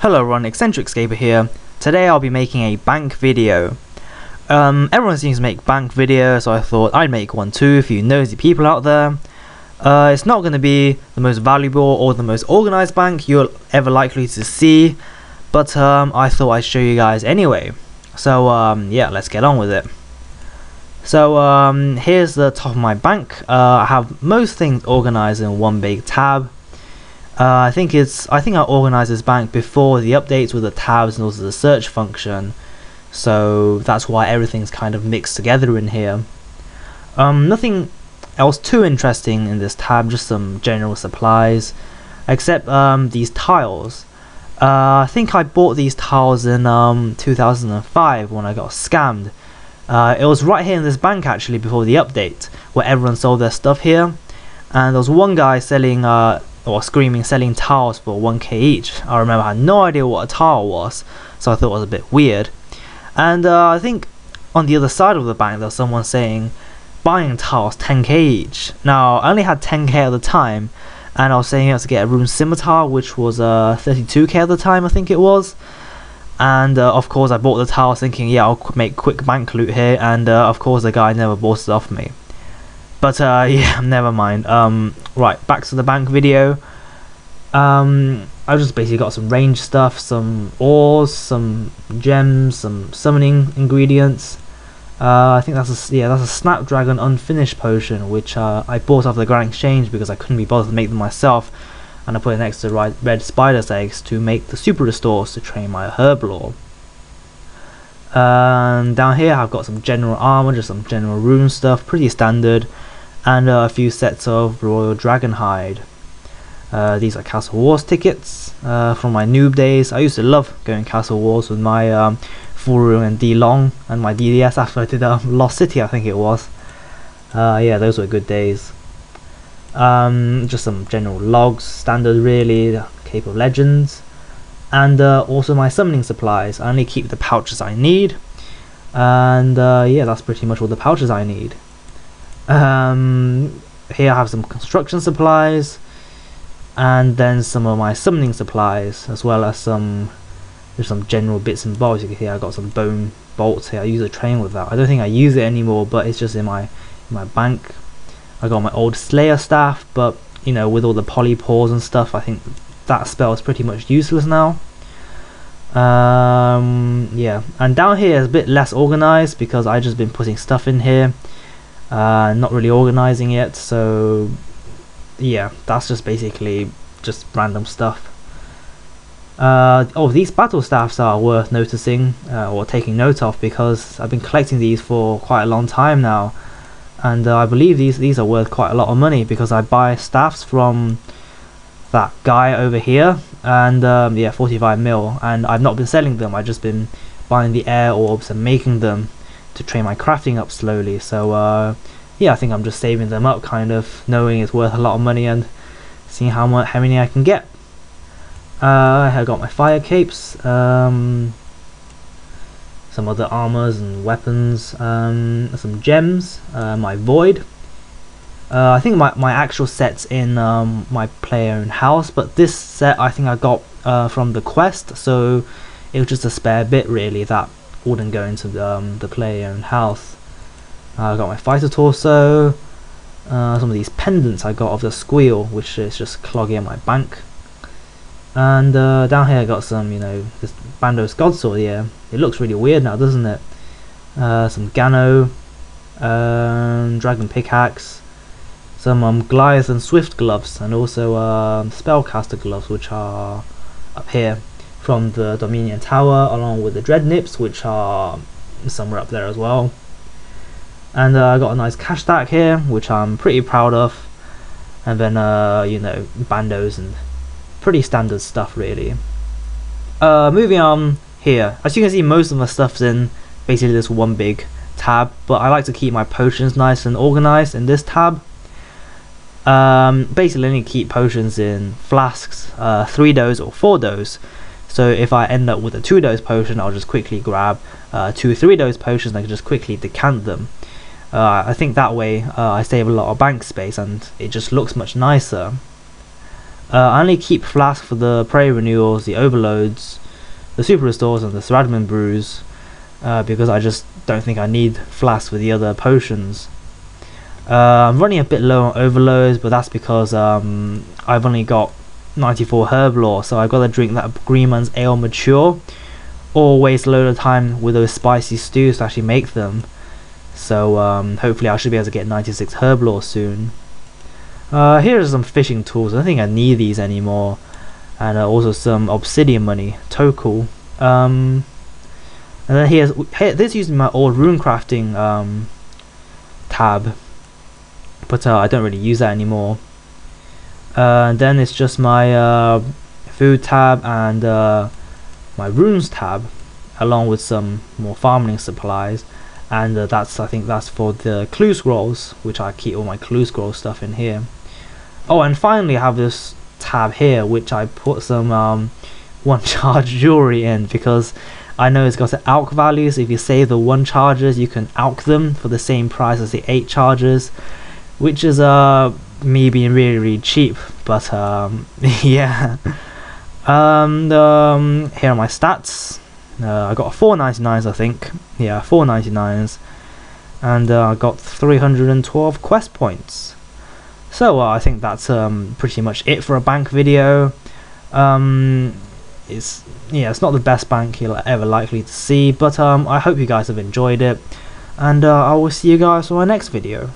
Hello everyone, Eccentric here. Today I'll be making a bank video. Everyone seems to make bank videos, so I thought I'd make one too for you nosy people out there. It's not going to be the most valuable or the most organized bank you're ever likely to see, but I thought I'd show you guys anyway. So yeah, let's get on with it. So here's the top of my bank. I have most things organized in one big tab. I think I organized this bank before the updates with the tabs and also the search function, so that's why everything's kind of mixed together in here. Nothing else too interesting in this tab, just some general supplies, except these tiles. I think I bought these tiles in 2005 when I got scammed. It was right here in this bank actually before the update, where everyone sold their stuff here, and there was one guy selling selling tiles for 1k each. I remember I had no idea what a tile was, so I thought it was a bit weird. And I think on the other side of the bank there was someone saying buying tiles 10k each. Now I only had 10k at the time, and I was saying I had to get a rune scimitar, which was 32k at the time I think it was. And of course I bought the tiles thinking, yeah, I'll make quick bank loot here, and of course the guy never bought it off me. But yeah, never mind. Right, back to the bank video. I just basically got some range stuff, some ores, some gems, some summoning ingredients. I think that's a Snapdragon unfinished potion, which I bought off the Grand Exchange because I couldn't be bothered to make them myself, and I put it next to red spider's eggs to make the super restores to train my herblore. Down here I've got some general armor, just some general rune stuff, pretty standard, and a few sets of royal dragon hide. These are Castle Wars tickets from my noob days. I used to love going Castle Wars with my Furu and D-Long and my DDS after I did Lost City, I think it was. Yeah, those were good days. Just some general logs, standard really, Cape of Legends, and also my summoning supplies. I only keep the pouches I need, and yeah, that's pretty much all the pouches I need. Here I have some construction supplies, and then some of my summoning supplies, as well as some general bits and bobs. You can see I got some bone bolts here. I use a train with that. I don't think I use it anymore, but it's just in my bank. I got my old Slayer staff, but you know, with all the polypores and stuff, I think that spell is pretty much useless now. Yeah, and down here is a bit less organized because I just been putting stuff in here, not really organizing it. So yeah, that's just basically just random stuff. Oh, these battlestaffs are worth noticing or taking note of, because I've been collecting these for quite a long time now, and I believe these are worth quite a lot of money because I buy staffs from that guy over here, and yeah, 45 mil, and I've not been selling them. I've just been buying the air orbs and making them to train my crafting up slowly. So yeah, I think I'm just saving them up, kind of knowing it's worth a lot of money and seeing how many I can get. I got my fire capes, some other armors and weapons, some gems, my void. I think my actual set's in my player-owned house, but this set I think I got from the quest, so it was just a spare bit really that wouldn't go into the player-owned house. I got my fighter torso, some of these pendants I got of the squeal, which is just clogging my bank. And down here I got some, you know, this Bandos Godsword. Yeah, it looks really weird now, doesn't it? Some Gano, Dragon Pickaxe, some Goliath and Swift gloves, and also Spellcaster gloves, which are up here from the Dominion Tower, along with the Dread Nips, which are somewhere up there as well. And I got a nice cash stack here, which I'm pretty proud of. And then you know, bandos and pretty standard stuff really. Moving on here, as you can see, most of my stuff's in basically this one big tab, but I like to keep my potions nice and organized in this tab. Basically only keep potions in flasks, 3 dose or 4 dose. So if I end up with a 2 dose potion, I'll just quickly grab 2 3 dose potions and I can just quickly decant them. I think that way I save a lot of bank space and it just looks much nicer. I only keep flask for the prey renewals, the overloads, the super restores, and the Thradman brews, because I just don't think I need flask for the other potions. I'm running a bit low on overloads, but that's because I've only got 94 herb lore, so I've got to drink that green man's ale mature, or waste a load of time with those spicy stews to actually make them. So hopefully I should be able to get 96 herb lore soon. Here are some fishing tools. I don't think I need these anymore, and also some obsidian money. Total. And then this is using my old rune crafting tab, but I don't really use that anymore. And then it's just my food tab and my runes tab, along with some more farming supplies, and I think that's for the clue scrolls, which I keep all my clue scroll stuff in here. Oh, and finally I have this tab here, which I put some one charge jewelry in, because I know it's got the alch values. If you save the 1 charges, you can alch them for the same price as the 8 charges, which is me being really cheap, but yeah. Here are my stats. I got 499s, I think. Yeah, 499s, and I got 312 quest points. So I think that's pretty much it for a bank video. It's not the best bank you'll ever likely to see, but I hope you guys have enjoyed it, and I will see you guys for my next video.